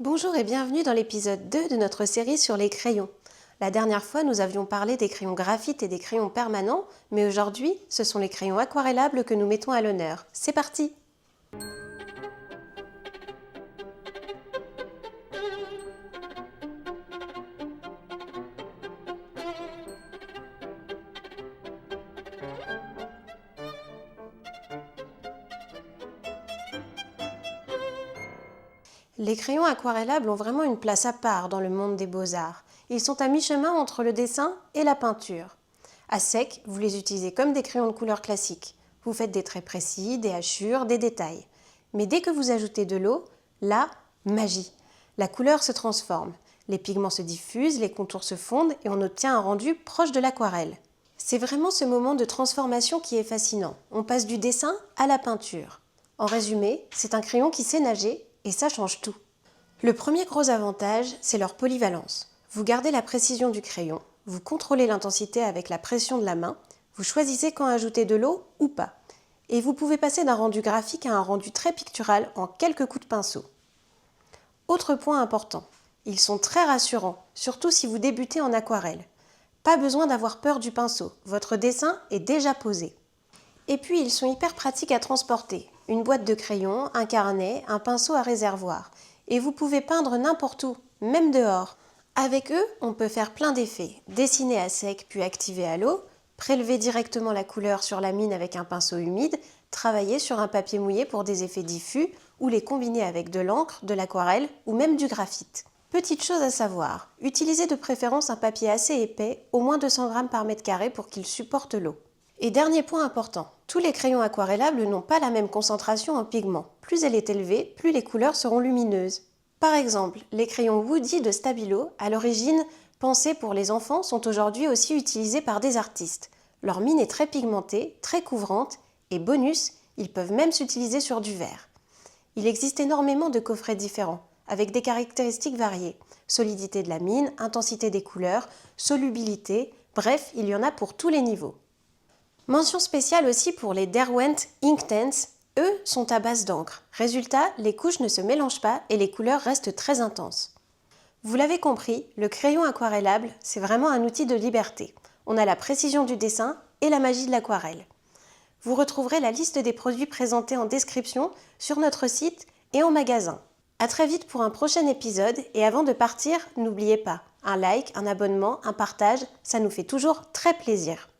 Bonjour et bienvenue dans l'épisode 2 de notre série sur les crayons. La dernière fois, nous avions parlé des crayons graphite et des crayons permanents, mais aujourd'hui, ce sont les crayons aquarellables que nous mettons à l'honneur. C'est parti! Les crayons aquarellables ont vraiment une place à part dans le monde des beaux-arts. Ils sont à mi-chemin entre le dessin et la peinture. À sec, vous les utilisez comme des crayons de couleur classique. Vous faites des traits précis, des hachures, des détails. Mais dès que vous ajoutez de l'eau, là, magie. La couleur se transforme. Les pigments se diffusent, les contours se fondent et on obtient un rendu proche de l'aquarelle. C'est vraiment ce moment de transformation qui est fascinant. On passe du dessin à la peinture. En résumé, c'est un crayon qui sait nager et ça change tout. Le premier gros avantage, c'est leur polyvalence. Vous gardez la précision du crayon, vous contrôlez l'intensité avec la pression de la main, vous choisissez quand ajouter de l'eau ou pas. Et vous pouvez passer d'un rendu graphique à un rendu très pictural en quelques coups de pinceau. Autre point important, ils sont très rassurants, surtout si vous débutez en aquarelle. Pas besoin d'avoir peur du pinceau, votre dessin est déjà posé. Et puis ils sont hyper pratiques à transporter. Une boîte de crayons, un carnet, un pinceau à réservoir. Et vous pouvez peindre n'importe où, même dehors. Avec eux, on peut faire plein d'effets. Dessiner à sec puis activer à l'eau, prélever directement la couleur sur la mine avec un pinceau humide, travailler sur un papier mouillé pour des effets diffus ou les combiner avec de l'encre, de l'aquarelle ou même du graphite. Petite chose à savoir, utilisez de préférence un papier assez épais, au moins 200 g par mètre carré pour qu'il supporte l'eau. Et dernier point important, tous les crayons aquarellables n'ont pas la même concentration en pigments. Plus elle est élevée, plus les couleurs seront lumineuses. Par exemple, les crayons Woody de Stabilo, à l'origine pensés pour les enfants, sont aujourd'hui aussi utilisés par des artistes. Leur mine est très pigmentée, très couvrante, et bonus, ils peuvent même s'utiliser sur du verre. Il existe énormément de coffrets différents, avec des caractéristiques variées. Solidité de la mine, intensité des couleurs, solubilité, bref, il y en a pour tous les niveaux. Mention spéciale aussi pour les Derwent Inktense, eux sont à base d'encre. Résultat, les couches ne se mélangent pas et les couleurs restent très intenses. Vous l'avez compris, le crayon aquarellable, c'est vraiment un outil de liberté. On a la précision du dessin et la magie de l'aquarelle. Vous retrouverez la liste des produits présentés en description sur notre site et en magasin. À très vite pour un prochain épisode et avant de partir, n'oubliez pas, un like, un abonnement, un partage, ça nous fait toujours très plaisir.